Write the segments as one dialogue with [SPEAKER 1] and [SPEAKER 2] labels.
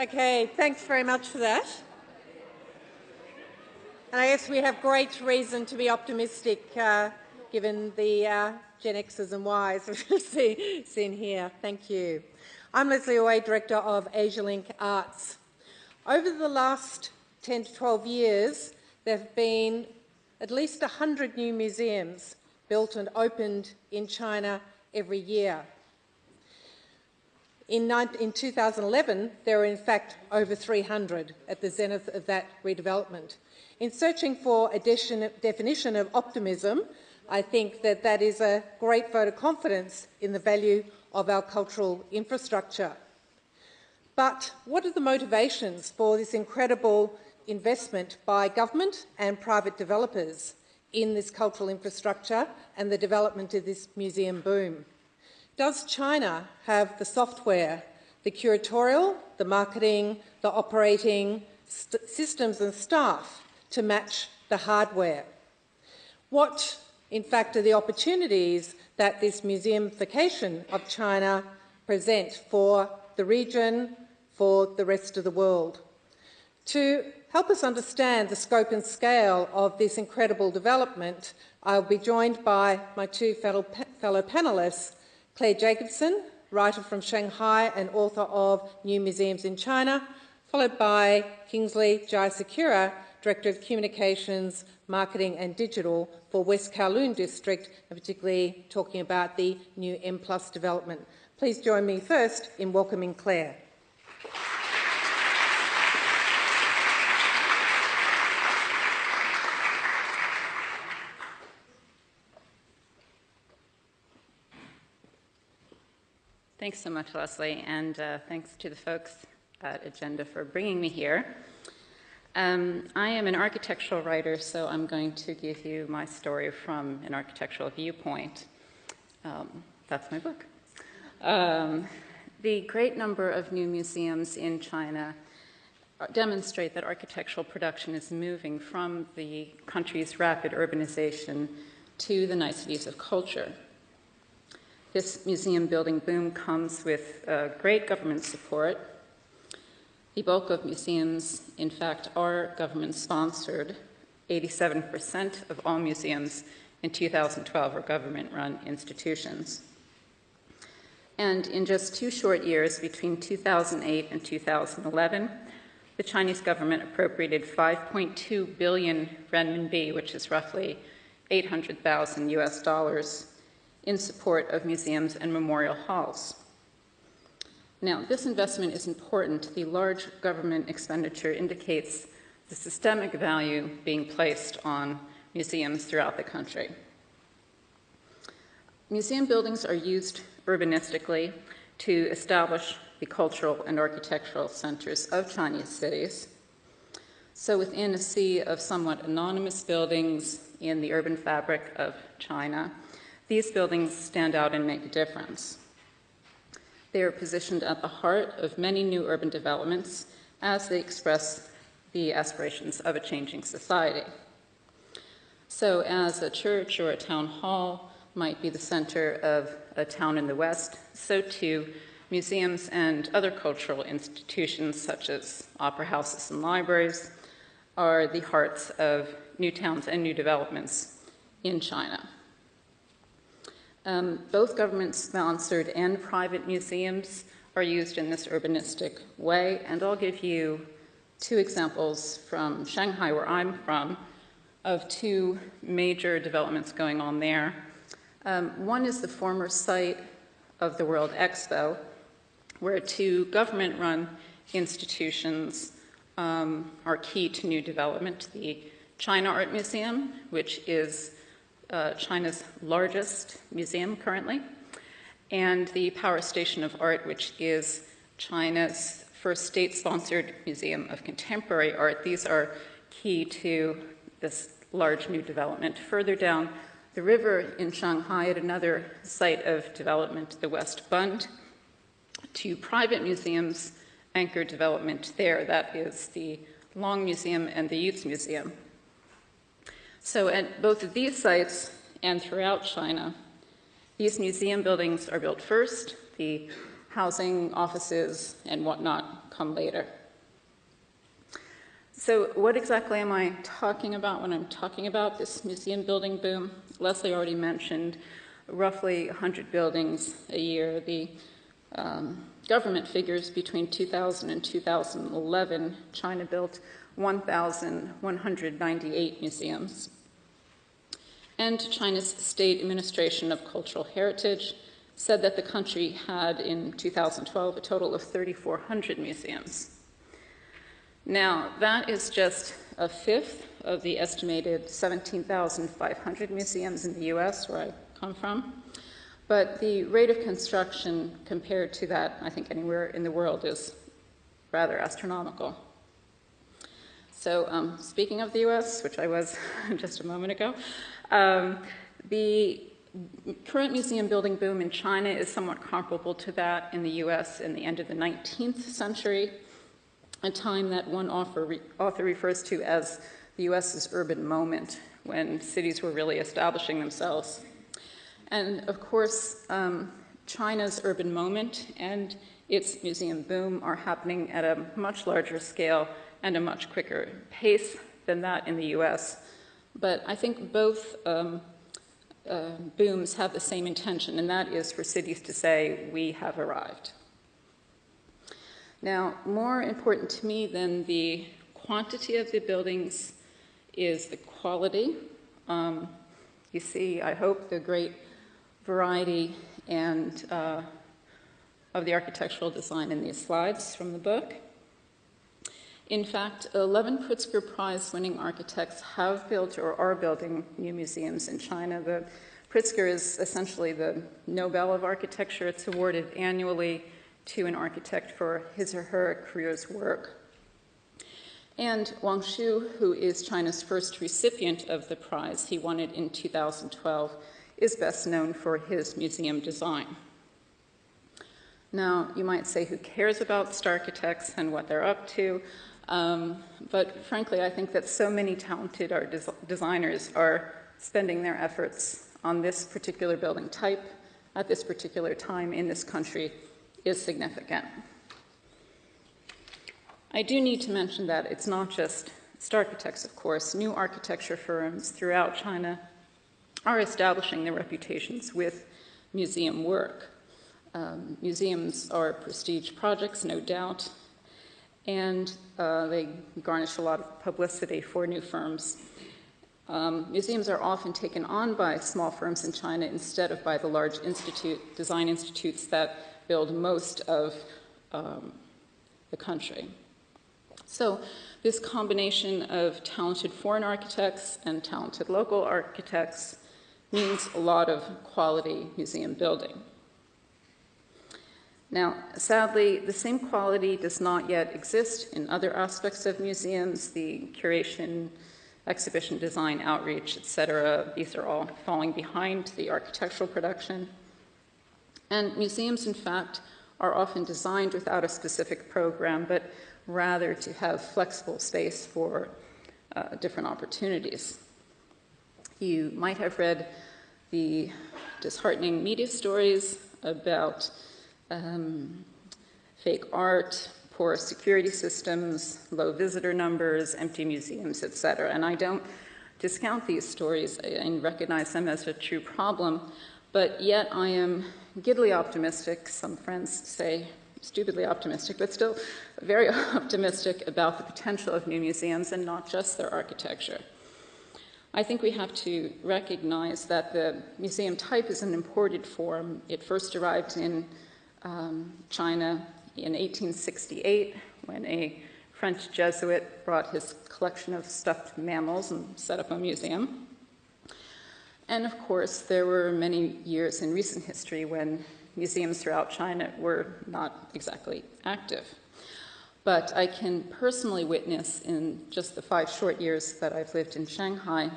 [SPEAKER 1] Okay, thanks very much for that. And I guess we have great reason to be optimistic given the Gen X's and Y's we've seen here. Thank you. I'm Lesley Alway, Director of Asialink Arts. Over the last 10 to 12 years, there have been at least 100 new museums built and opened in China every year. In 2011, there were in fact over 300 at the zenith of that redevelopment. In searching for a definition of optimism, I think that is a great vote of confidence in the value of our cultural infrastructure. But what are the motivations for this incredible investment by government and private developers in this cultural infrastructure and the development of this museum boom? Does China have the software, the curatorial, the marketing, the operating systems and staff to match the hardware? What, in fact, are the opportunities that this museumification of China present for the region, for the rest of the world? To help us understand the scope and scale of this incredible development, I'll be joined by my two fellow panellists, Clare Jacobson, writer from Shanghai and author of New Museums in China, followed by Kingsley Jayasekera, Director of Communications, Marketing and Digital for West Kowloon District, and particularly talking about the new M+ development. Please join me first in welcoming Clare.
[SPEAKER 2] Thanks so much, Lesley, and thanks to the folks at Agenda for bringing me here. I am an architectural writer, so I'm going to give you my story from an architectural viewpoint. That's my book. The great number of new museums in China demonstrate that architectural production is moving from the country's rapid urbanization to the niceties of culture. This museum building boom comes with great government support. The bulk of museums, in fact, are government-sponsored. 87% of all museums in 2012 are government-run institutions. And in just 2 short years, between 2008 and 2011, the Chinese government appropriated 5.2 billion renminbi, which is roughly 800,000 US dollars, in support of museums and memorial halls. Now, this investment is important. The large government expenditure indicates the systemic value being placed on museums throughout the country. Museum buildings are used urbanistically to establish the cultural and architectural centers of Chinese cities. So within a sea of somewhat anonymous buildings in the urban fabric of China, these buildings stand out and make a difference. They are positioned at the heart of many new urban developments as they express the aspirations of a changing society. So as a church or a town hall might be the center of a town in the West, so too museums and other cultural institutions such as opera houses and libraries are the hearts of new towns and new developments in China. Both government-sponsored and private museums are used in this urbanistic way, and I'll give you 2 examples from Shanghai, where I'm from, of 2 major developments going on there. One is the former site of the World Expo, where 2 government-run institutions are key to new development. The China Art Museum, which is China's largest museum currently, and the Power Station of Art, which is China's first state-sponsored museum of contemporary art. These are key to this large new development. Further down the river in Shanghai, at another site of development, the West Bund, 2 private museums anchor development there. That is the Long Museum and the Youth Museum. So at both of these sites and throughout China, these museum buildings are built first. The housing, offices, and whatnot come later. So what exactly am I talking about when I'm talking about this museum building boom? Lesley already mentioned roughly 100 buildings a year. The government figures between 2000 and 2011, China built 1,198 museums. And China's State Administration of Cultural Heritage said that the country had, in 2012, a total of 3,400 museums. Now, that is just a fifth of the estimated 17,500 museums in the US, where I come from. But the rate of construction compared to that, I think, anywhere in the world is rather astronomical. So speaking of the US, which I was just a moment ago, the current museum building boom in China is somewhat comparable to that in the US in the end of the 19th century, a time that one author refers to as the US's urban moment, when cities were really establishing themselves. And of course, China's urban moment and its museum boom are happening at a much larger scale and a much quicker pace than that in the US. But I think both booms have the same intention, and that is for cities to say, we have arrived. Now, more important to me than the quantity of the buildings is the quality. You see, I hope, the great variety and of the architectural design in these slides from the book. In fact, 11 Pritzker Prize-winning architects have built or are building new museums in China. The Pritzker is essentially the Nobel of architecture. It's awarded annually to an architect for his or her career's work. And Wang Shu, who is China's first recipient of the prize, he won it in 2012, is best known for his museum design. Now, you might say, who cares about star architects and what they're up to? But frankly, I think that so many talented art designers are spending their efforts on this particular building type at this particular time in this country is significant. I do need to mention that it's not just star architects, of course. New architecture firms throughout China are establishing their reputations with museum work. Museums are prestige projects, no doubt, and they garnish a lot of publicity for new firms. Museums are often taken on by small firms in China instead of by the large design institutes that build most of the country. So this combination of talented foreign architects and talented local architects means a lot of quality museum building. Now, sadly, the same quality does not yet exist in other aspects of museums, the curation, exhibition design, outreach, etc. These are all falling behind the architectural production. And museums, in fact, are often designed without a specific program, but rather to have flexible space for different opportunities. You might have read the disheartening media stories about fake art, poor security systems, low visitor numbers, empty museums, etc. And I don't discount these stories and recognize them as a true problem, but yet I am giddily optimistic. Some friends say stupidly optimistic, but still very optimistic about the potential of new museums and not just their architecture. I think we have to recognize that the museum type is an imported form. It first arrived in China in 1868 when a French Jesuit brought his collection of stuffed mammals and set up a museum. And of course, there were many years in recent history when museums throughout China were not exactly active. But I can personally witness in just the 5 short years that I've lived in Shanghai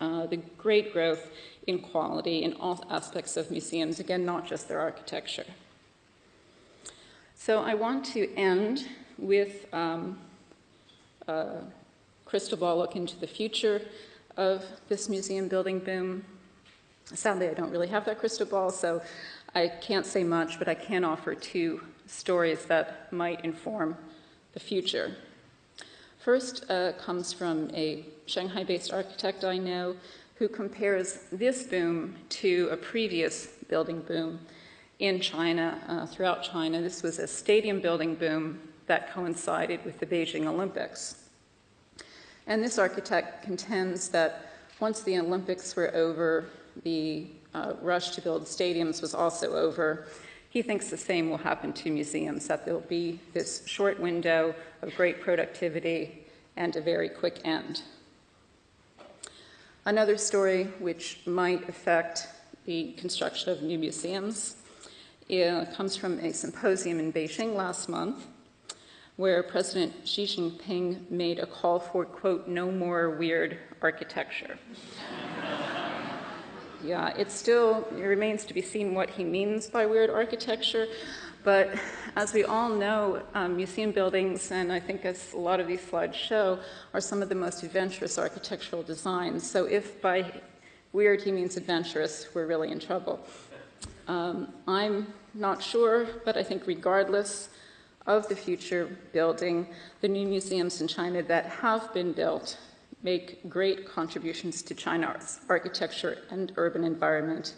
[SPEAKER 2] the great growth in quality in all aspects of museums, again, not just their architecture. So I want to end with a crystal ball look into the future of this museum building boom. Sadly, I don't really have that crystal ball, so I can't say much, but I can offer two stories that might inform the future. First comes from a Shanghai-based architect I know who compares this boom to a previous building boom in China, throughout China. This was a stadium building boom that coincided with the Beijing Olympics. And this architect contends that once the Olympics were over, the rush to build stadiums was also over. He thinks the same will happen to museums, that there will be this short window of great productivity and a very quick end. Another story which might affect the construction of new museums comes from a symposium in Beijing last month, where President Xi Jinping made a call for, quote, no more weird architecture. Yeah, it remains to be seen what he means by weird architecture, but as we all know, museum buildings, and I think as a lot of these slides show, are some of the most adventurous architectural designs. So if by weird he means adventurous, we're really in trouble. I'm not sure, but I think regardless of the future building, the new museums in China that have been built make great contributions to China's architecture and urban environment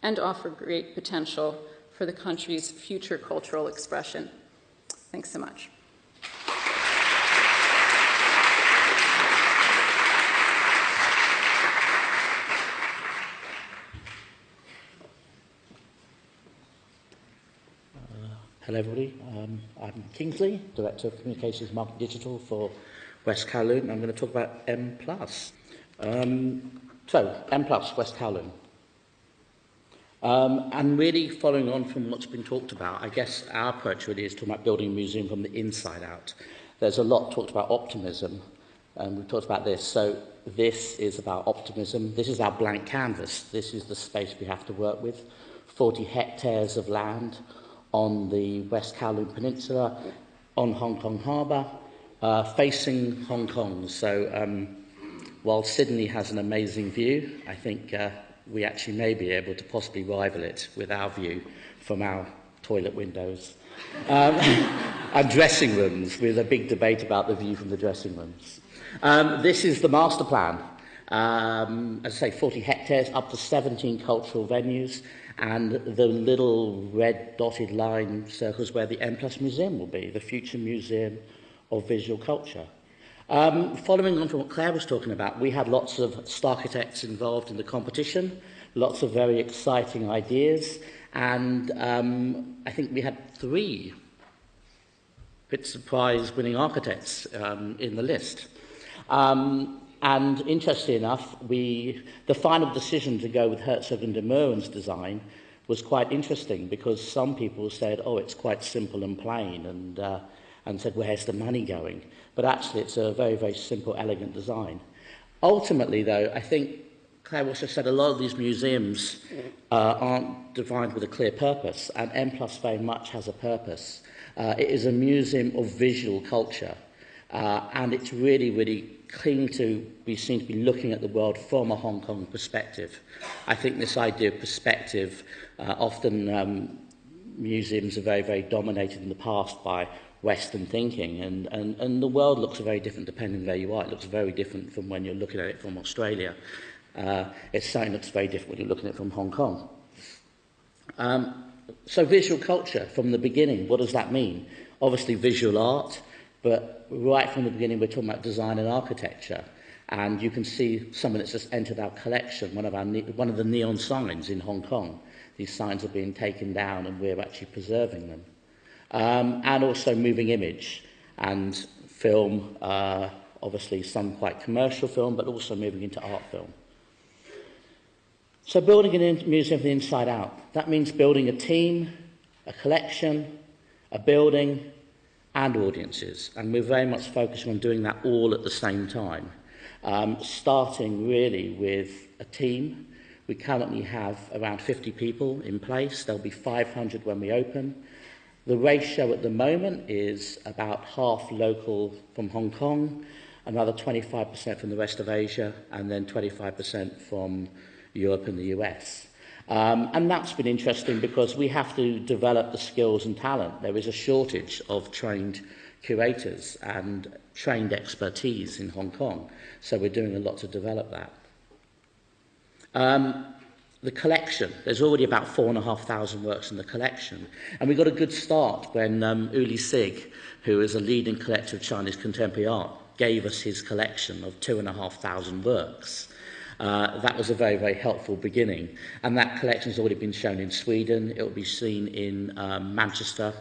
[SPEAKER 2] and offer great potential for the country's future cultural expression. Thanks so much.
[SPEAKER 3] Hello everybody, I'm Kingsley, Director of Communications Marketing Digital for West Kowloon. I'm going to talk about M+. So, M+, West Kowloon. And really following on from what's been talked about, I guess our approach really is talking about building a museum from the inside out. There's a lot talked about optimism, and we've talked about this. So this is about optimism. This is our blank canvas. This is the space we have to work with. 40 hectares of land on the West Kowloon Peninsula, on Hong Kong Harbour, facing Hong Kong. So while Sydney has an amazing view, I think we actually may be able to possibly rival it with our view from our toilet windows. And dressing rooms, with a big debate about the view from the dressing rooms. This is the master plan. As I say, 40 hectares, up to 17 cultural venues, and the little red dotted line circles where the M+ Museum will be, the future museum of visual culture. Following on from what Clare was talking about, we had lots of architects involved in the competition, lots of very exciting ideas, and I think we had 3 Prizewinning prize-winning architects in the list. And interestingly enough, the final decision to go with Herzog and de Meuron's design was quite interesting, because some people said, oh, it's quite simple and plain, and said, where's the money going? But actually, it's a very, very simple, elegant design. Ultimately, though, I think Clare also said a lot of these museums aren't defined with a clear purpose, and M+ very much has a purpose. It is a museum of visual culture, and it's really, really keen to be seen to be looking at the world from a Hong Kong perspective. I think this idea of perspective, often museums are very, very dominated in the past by Western thinking, and the world looks very different depending where you are. It looks very different from when you're looking at it from Australia. It certainly looks very different when you're looking at it from Hong Kong. So visual culture from the beginning, what does that mean? Obviously visual art, but right from the beginning we're talking about design and architecture. And you can see something that's just entered our collection, one of the neon signs in Hong Kong. These signs are being taken down and we're actually preserving them. And also moving image and film, obviously some quite commercial film, but also moving into art film. So building a museum from the inside out, that means building a team, a collection, a building, and audiences. And we're very much focusing on doing that all at the same time. Starting really with a team. We currently have around 50 people in place. There'll be 500 when we open. The ratio at the moment is about half local from Hong Kong, another 25% from the rest of Asia, and then 25% from Europe and the US. And that's been interesting because we have to develop the skills and talent. There is a shortage of trained curators and trained expertise in Hong Kong, so we're doing a lot to develop that. The collection, there's already about 4,500 works in the collection, and we got a good start when Uli Sig, who is a leading collector of Chinese contemporary art, gave us his collection of 2,500 works. That was a very, very helpful beginning, and that collection has already been shown in Sweden. It will be seen in Manchester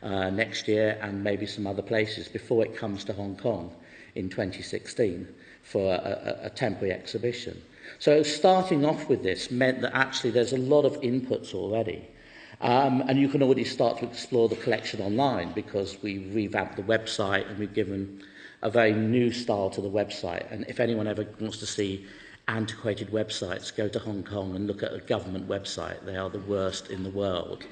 [SPEAKER 3] next year, and maybe some other places before it comes to Hong Kong in 2016 for a temporary exhibition. So starting off with this meant that actually there's a lot of inputs already. And you can already start to explore the collection online because we revamped the website and we've given a very new style to the website. And if anyone ever wants to see antiquated websites, go to Hong Kong and look at a government website. They are the worst in the world.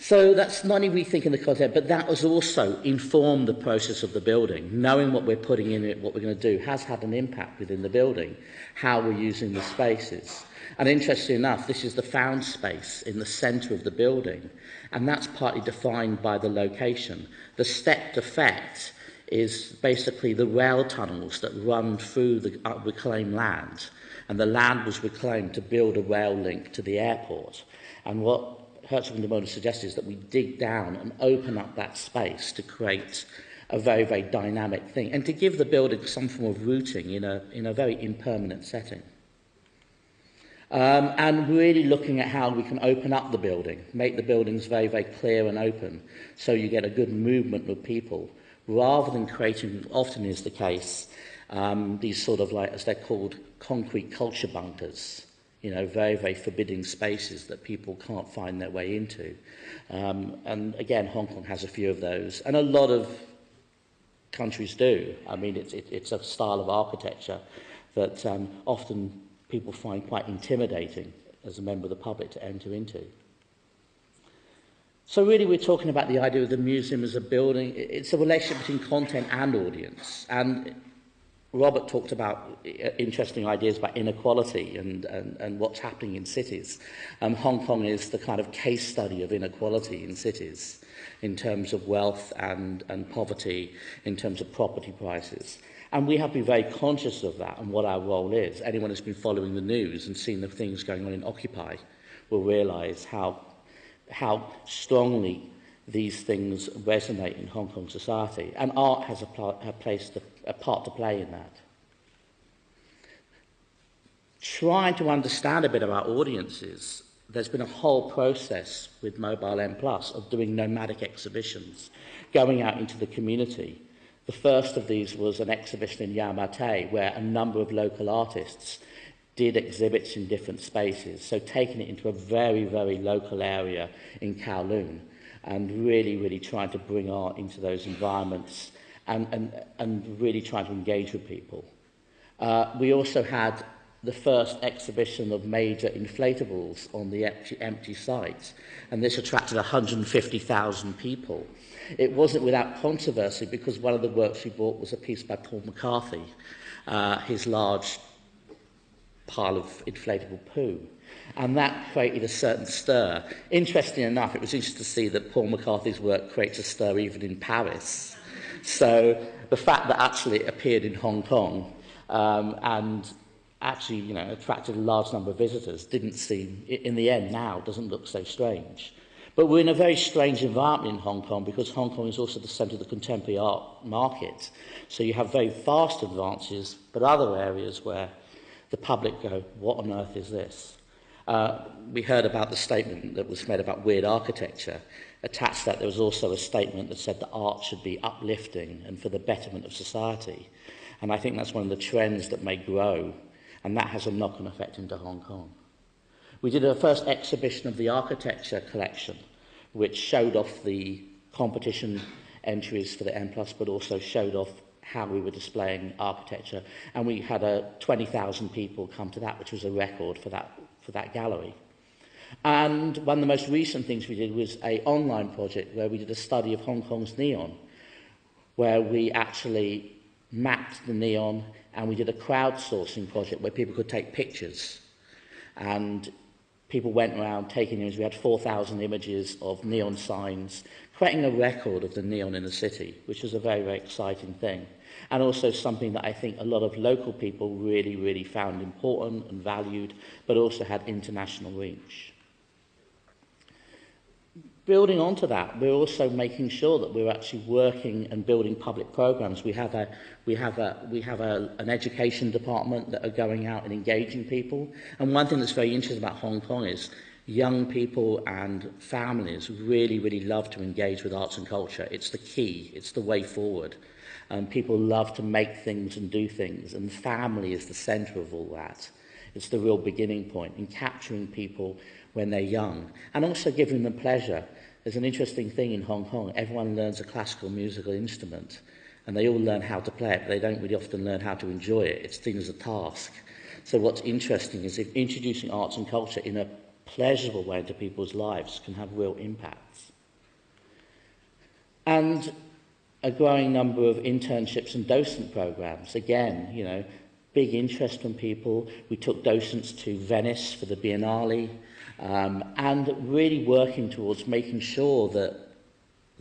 [SPEAKER 3] So that's not only rethinking the content, but that has also informed the process of the building. Knowing what we're putting in it, what we're going to do, has had an impact within the building, how we're using the spaces. And interestingly enough, this is the found space in the centre of the building, and that's partly defined by the location. The stepped effect is basically the rail tunnels that run through the reclaimed land, and the land was reclaimed to build a rail link to the airport. And what Herzog and de Mona suggested is that we dig down and open up that space to create a very, very dynamic thing, and to give the building some form of rooting in a very impermanent setting. And really looking at how we can open up the building, make the buildings very, very clear and open, so you get a good movement of people, rather than creating, often is the case, these sort of, like, as they're called, concrete culture bunkers. You know, very, very forbidding spaces that people can't find their way into. And again, Hong Kong has a few of those, and a lot of countries do. I mean, it's a style of architecture that often people find quite intimidating as a member of the public to enter into. So really we're talking about the idea of the museum as a building. It's a relationship between content and audience. And Robert talked about interesting ideas about inequality and what's happening in cities. Hong Kong is the kind of case study of inequality in cities in terms of wealth and poverty, in terms of property prices. And we have to be very conscious of that and what our role is. Anyone who's been following the news and seen the things going on in Occupy will realise how strongly these things resonate in Hong Kong society. And art has a part to play in that. Trying to understand a bit about audiences, there's been a whole process with Mobile M Plus of doing nomadic exhibitions, going out into the community. The first of these was an exhibition in Yau Ma Tei, where a number of local artists did exhibits in different spaces, so taking it into a very, very local area in Kowloon, and really, really trying to bring art into those environments and really trying to engage with people. We also had the first exhibition of major inflatables on the empty site, and this attracted 150,000 people. It wasn't without controversy, because one of the works we bought was a piece by Paul McCarthy, his large pile of inflatable poo. And that created a certain stir. Interestingly enough, it was interesting to see that Paul McCarthy's work creates a stir even in Paris. So the fact that actually it appeared in Hong Kong and actually, you know, attracted a large number of visitors didn't seem, in the end now, doesn't look so strange. But we're in a very strange environment in Hong Kong, because Hong Kong is also the centre of the contemporary art market. So you have very fast advances, but other areas where the public go, what on earth is this? We heard about the statement that was made about weird architecture. Attached to that, there was also a statement that said that art should be uplifting and for the betterment of society. And I think that's one of the trends that may grow, and that has a knock-on effect into Hong Kong. We did our first exhibition of the architecture collection, which showed off the competition entries for the M+, but also showed off how we were displaying architecture. And we had 20,000 people come to that, which was a record for that gallery. And one of the most recent things we did was an online project where we did a study of Hong Kong's neon, where we actually mapped the neon and we did a crowdsourcing project where people could take pictures, and people went around taking images. We had 4,000 images of neon signs, creating a record of the neon in the city, which was a very, very exciting thing. And also something that I think a lot of local people really, really found important and valued, but also had international reach. Building onto that, we're also making sure that we're actually working and building public programs. We have an education department that are going out and engaging people. And one thing that's very interesting about Hong Kong is young people and families really, really love to engage with arts and culture. It's the key. It's the way forward. People love to make things and do things, and family is the centre of all that. It's the real beginning point in capturing people when they're young, and also giving them pleasure. There's an interesting thing in Hong Kong. Everyone learns a classical musical instrument, and they all learn how to play it, but they don't really often learn how to enjoy it. It's seen as a task. So what's interesting is if introducing arts and culture in a pleasurable way into people's lives can have real impacts. And a growing number of internships and docent programs. Again, you know, big interest from people. We took docents to Venice for the Biennale, and really working towards making sure that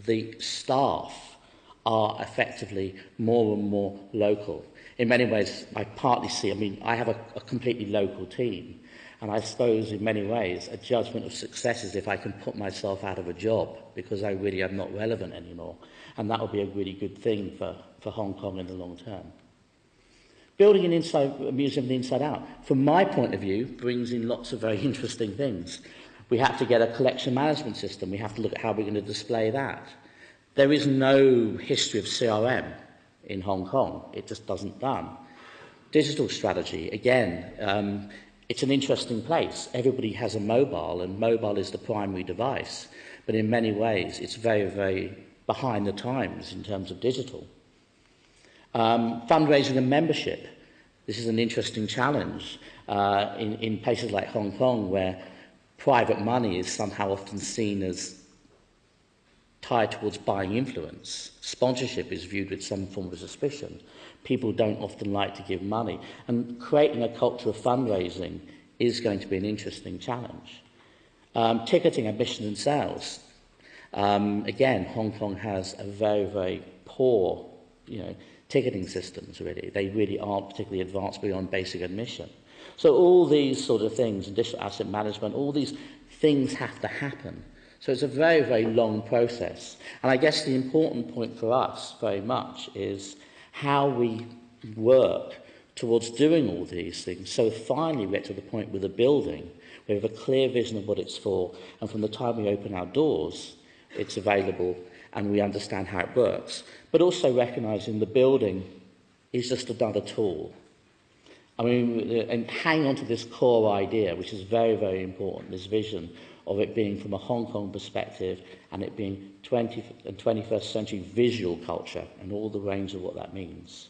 [SPEAKER 3] the staff are effectively more and more local. In many ways, I partly see, I mean, I have a completely local team, and I suppose in many ways a judgment of success is if I can put myself out of a job because I really am not relevant anymore. And that would be a really good thing for Hong Kong in the long term. Building a museum from the inside out, from my point of view, brings in lots of very interesting things. We have to get a collection management system. We have to look at how we're going to display that. There is no history of CRM in Hong Kong. It just doesn't done. Digital strategy, again, it's an interesting place. Everybody has a mobile, and mobile is the primary device. But in many ways, it's very, very behind the times in terms of digital. Fundraising and membership. This is an interesting challenge in places like Hong Kong, where private money is somehow often seen as tied towards buying influence. Sponsorship is viewed with some form of suspicion. People don't often like to give money. And creating a culture of fundraising is going to be an interesting challenge. Ticketing, admission and sales. Again, Hong Kong has a very, very poor, ticketing systems, really. They really aren't particularly advanced beyond basic admission. So all these sort of things, and digital asset management, all these things have to happen. So it's a very, very long process. And I guess the important point for us very much is how we work towards doing all these things. So finally we get to the point with the building, we have a clear vision of what it's for, and from the time we open our doors, it's available and we understand how it works. But also recognising the building is just another tool. I mean, and hang on to this core idea, which is very, very important, this vision of it being from a Hong Kong perspective and it being 20th and 21st century visual culture and all the range of what that means.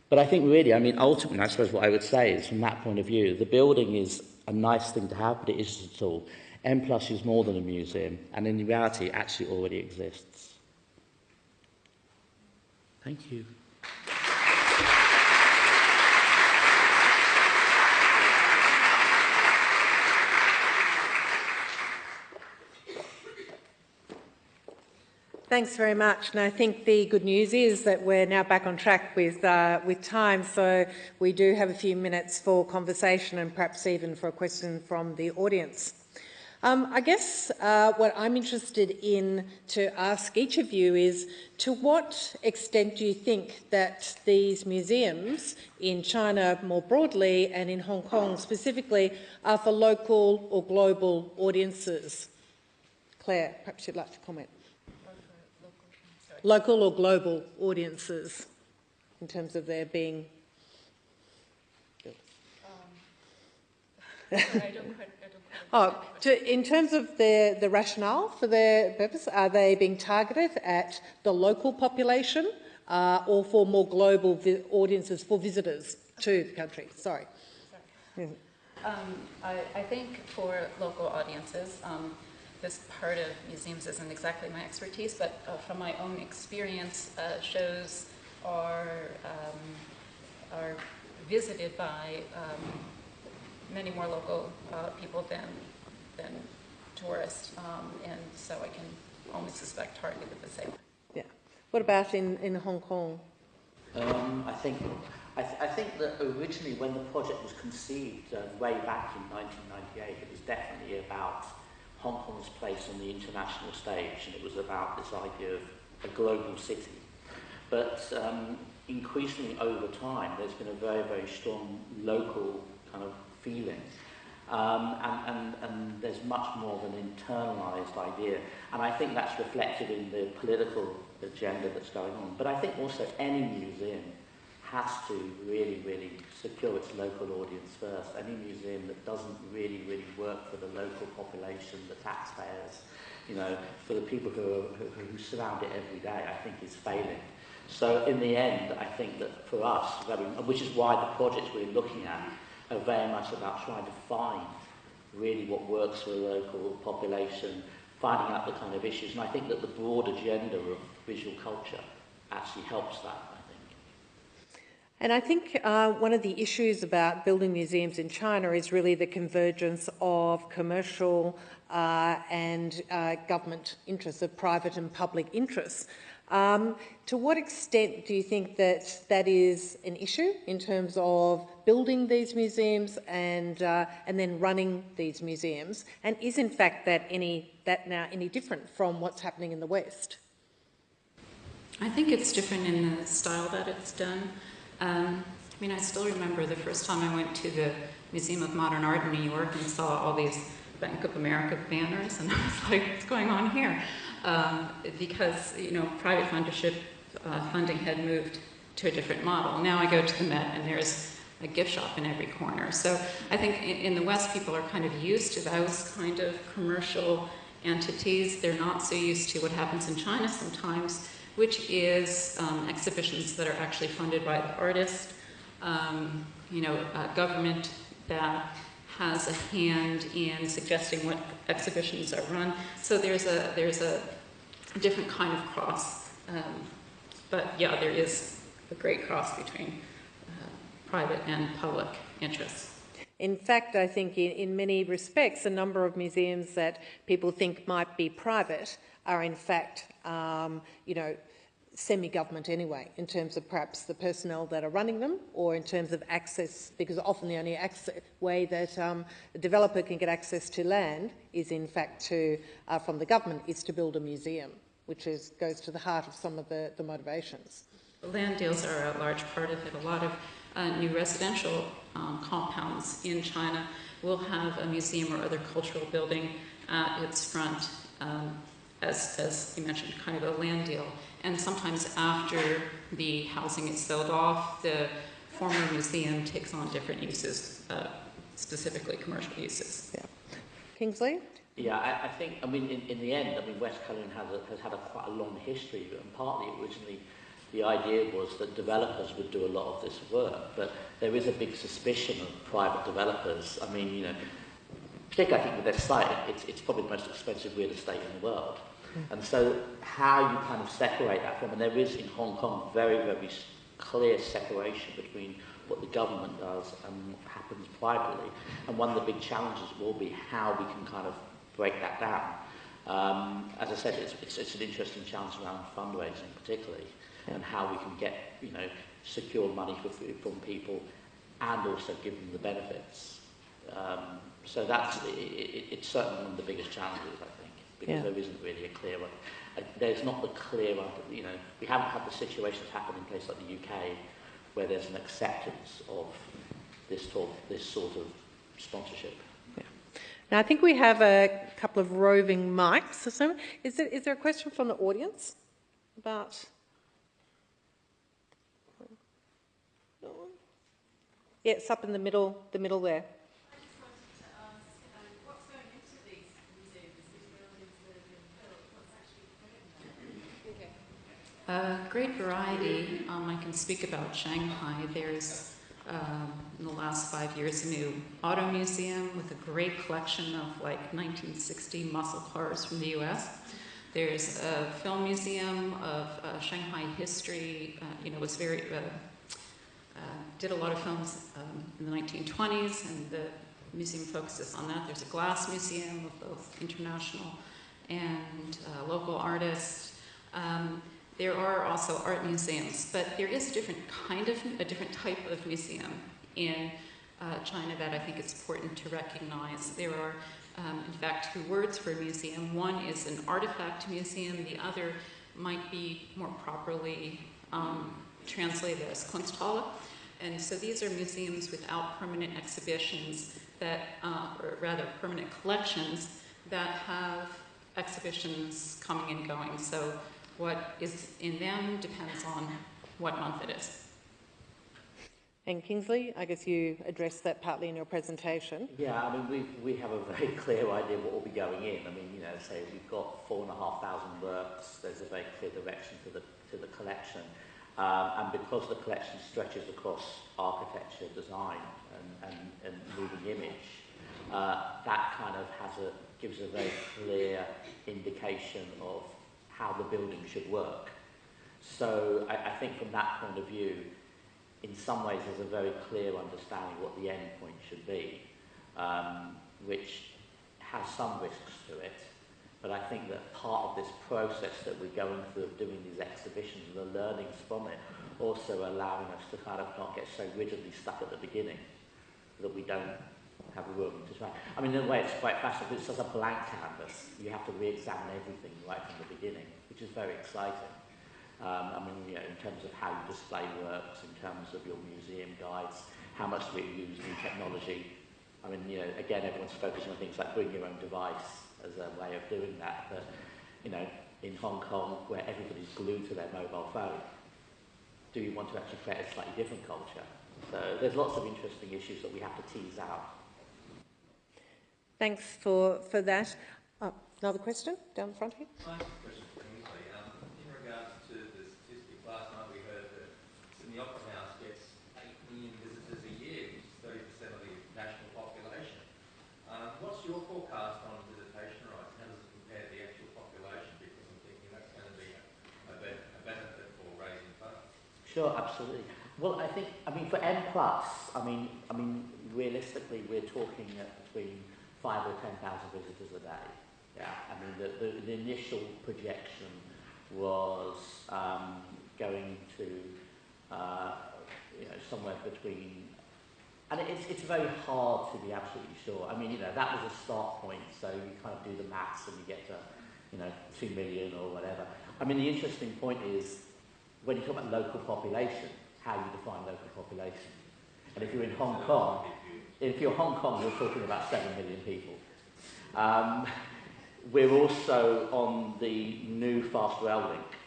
[SPEAKER 3] But I think really, ultimately, I suppose what I would say is from that point of view, the building is a nice thing to have, but it isn't at all. M+ is more than a museum, and in reality, it actually already exists. Thank you.
[SPEAKER 1] Thanks very much. And I think the good news is that we're now back on track with time, so we do have a few minutes for conversation and perhaps even for a question from the audience. I guess what I'm interested in to ask each of you is, to what extent do you think that these museums in China more broadly and in Hong Kong specifically are for local or global audiences? Claire, perhaps you'd like to comment. Local or global audiences in terms of their being... in terms of the rationale for their purpose, are they being targeted at the local population or for more global audiences, for visitors to the country? Sorry.
[SPEAKER 2] I think for local audiences, this part of museums isn't exactly my expertise, but from my own experience, shows are are visited by many more local people than tourists, and so I can only suspect targeted the same.
[SPEAKER 1] Yeah. What about in Hong Kong?
[SPEAKER 3] I think that originally when the project was conceived way back in 1998, it was definitely about Hong Kong's place on the international stage, and it was about this idea of a global city. But increasingly over time, there's been a very, very strong local kind of feeling. And there's much more of an internalised idea. And I think that's reflected in the political agenda that's going on. But I think also any museum has to really, really secure its local audience first. Any museum that doesn't really, really work for the local population, the taxpayers, you know, for the people who surround it every day, I think is failing. So in the end, I think that for us, which is why the projects we're looking at are very much about trying to find really what works for the local population, finding out the kind of issues. And I think that the broad agenda of visual culture actually helps that, I think.
[SPEAKER 1] And I think one of the issues about building museums in China is really the convergence of commercial and government interests, of private and public interests. To what extent do you think that that is an issue in terms of building these museums and then running these museums? And is in fact that now any different from what's happening in the West?
[SPEAKER 2] I think it's different in the style that it's done. I mean, I still remember the first time I went to the Museum of Modern Art in New York and saw all these Bank of America banners, and I was like, what's going on here? Because, you know, private funding had moved to a different model. Now I go to the Met and there's a gift shop in every corner. So I think in the West, people are kind of used to those kind of commercial entities. They're not so used to what happens in China sometimes, which is exhibitions that are actually funded by the artist, you know, government that has a hand in suggesting what exhibitions are run. So there's a different kind of cross. But yeah, there is a great cross between private and public interests.
[SPEAKER 1] In fact, I think in many respects, a number of museums that people think might be private are in fact, you know, semi-government anyway, in terms of perhaps the personnel that are running them, or in terms of access, because often the only way that a developer can get access to land is in fact from the government, is to build a museum, which goes to the heart of some of the motivations.
[SPEAKER 2] The land deals are a large part of it. A lot of new residential compounds in China will have a museum or other cultural building at its front, as you mentioned, kind of a land deal. And sometimes after the housing is sold off, the former museum takes on different uses, specifically commercial uses.
[SPEAKER 1] Yeah. Kingsley?
[SPEAKER 3] Yeah, I think, I mean, in the end, I mean, West Kowloon has had quite a long history, and partly originally the idea was that developers would do a lot of this work, but there is a big suspicion of private developers. I mean, you know, particularly I think with their site, it's probably the most expensive real estate in the world. And so how you kind of separate that from, and there is in Hong Kong very, very clear separation between what the government does and what happens privately. And one of the big challenges will be how we can kind of break that down. As I said, it's an interesting challenge around fundraising particularly, and how we can get, you know, secure money from people and also give them the benefits. So it's certainly one of the biggest challenges, I think, because there isn't really a clear one. There's not the clear one, you know, we haven't had the situations happen in places like the UK where there's an acceptance of this sort of sponsorship.
[SPEAKER 1] Yeah. Now, I think we have a couple of roving mics. Is there a question from the audience about... Yeah, it's up in the middle there.
[SPEAKER 4] I just wanted to ask, what's going into these museums, these buildings that have been built, what's actually going in them?
[SPEAKER 2] A great variety. I can speak about Shanghai. There's, in the last 5 years, a new auto museum with a great collection of like 1960 muscle cars from the US. There's a film museum of Shanghai history. You know, was very did a lot of films in the 1920s, and the museum focuses on that. There's a glass museum of both international and local artists. There are also art museums, but there is a different type of museum in China that I think it's important to recognize. There are, in fact, two words for a museum. One is an artifact museum. The other might be more properly translated as Kunsthalle. And so these are museums without permanent exhibitions that, or rather permanent collections that have exhibitions coming and going. So what is in them depends on what month it is.
[SPEAKER 1] And Kingsley, I guess you addressed that partly in your presentation.
[SPEAKER 3] Yeah, I mean, we have a very clear idea of what will be going in. I mean, you know, say we've got 4,500 works. There's a very clear direction to the collection, and because the collection stretches across architecture, design, and moving image, that kind of gives a very clear indication of how the building should work. So I think from that point of view, in some ways there's a very clear understanding what the end point should be, which has some risks to it. But I think that part of this process that we're going through of doing these exhibitions and the learnings from it also allowing us to kind of not get so rigidly stuck at the beginning that we don't have room to try. I mean, in a way, it's quite fascinating. It's such a blank canvas. You have to re-examine everything right from the beginning, which is very exciting. I mean, you know, in terms of how you display works, in terms of your museum guides, how much do we use new technology? I mean, you know, again, everyone's focusing on things like bring your own device as a way of doing that. But, you know, in Hong Kong, where everybody's glued to their mobile phone, do you want to actually create a slightly different culture? So there's lots of interesting issues that we have to tease out.
[SPEAKER 1] Thanks for that. Another question down the front here.
[SPEAKER 5] I have a question for Kingsley. In regards to the statistic, last night we heard that Sydney Opera House gets 8 million visitors a year, which is 30% of the national population. What's your forecast on visitation rights? How does it compare to the actual population? Because I'm thinking that's going to be a benefit for raising funds.
[SPEAKER 3] Sure, absolutely. Well, I mean, for M+, I mean, realistically, we're talking between 5,000 or 10,000 visitors a day. Yeah, I mean, the initial projection was going to, you know, somewhere between, and it's very hard to be absolutely sure. I mean, you know, that was a start point, so you kind of do the maths and you get to, you know, 2 million or whatever. I mean, the interesting point is, when you talk about local population, how you define local population. And if you're in Hong Kong, you're talking about 7 million people. We're also on the new fast rail link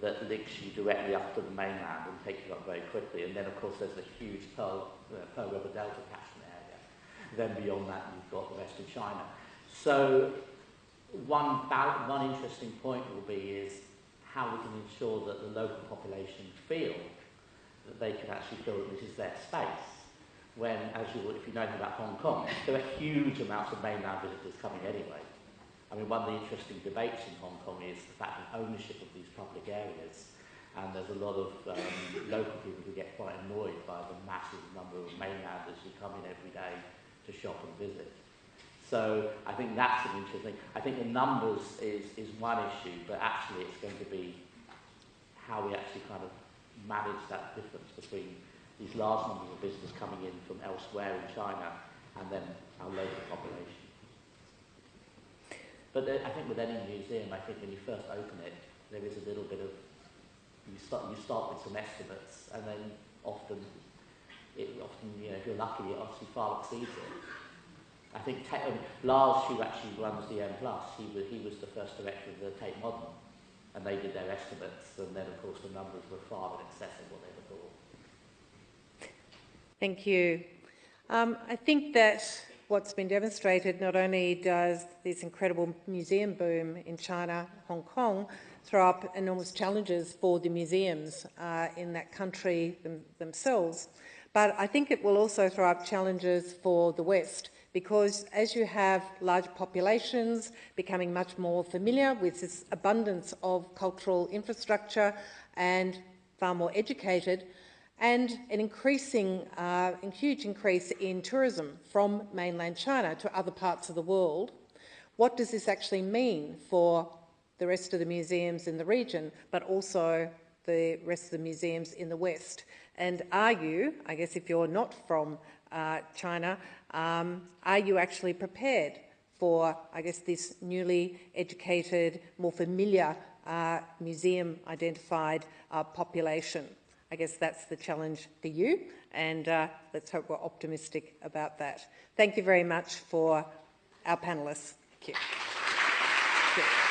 [SPEAKER 3] that links you directly up to the mainland and takes you up very quickly. And then, of course, there's the huge Pearl River Delta catchment area. Then beyond that, you've got the rest of China. So one interesting point will be is how we can ensure that the local population feel that they can actually feel that this is their space. When, if you know anything about Hong Kong, there are huge amounts of mainland visitors coming anyway. I mean, one of the interesting debates in Hong Kong is the fact of ownership of these public areas. And there's a lot of local people who get quite annoyed by the massive number of mainlanders who come in every day to shop and visit. So I think that's an interesting thing. I think the numbers is one issue, but actually it's going to be how we actually kind of manage that difference between these large numbers of visitors coming in from elsewhere in China and then our local population. But I think with any museum, I think when you first open it, there is a little bit of, you start with some estimates, and then often, you know, if you're lucky, it obviously far exceeds it. I think Lars, who actually runs the M+, he was the first director of the Tate Modern, and they did their estimates, and then of course the numbers were far in excess of what they were thought.
[SPEAKER 1] Thank you. I think that what's been demonstrated, not only does this incredible museum boom in China, Hong Kong, throw up enormous challenges for the museums in that country themselves, but I think it will also throw up challenges for the West, because as you have large populations becoming much more familiar with this abundance of cultural infrastructure and far more educated, and an increasing, huge increase in tourism from mainland China to other parts of the world, what does this actually mean for the rest of the museums in the region, but also the rest of the museums in the West? And are you, I guess if you're not from China, are you actually prepared for, I guess, this newly educated, more familiar museum-identified population? I guess that's the challenge for you, and let's hope we're optimistic about that. Thank you very much for our panellists. Thank you. Thank you.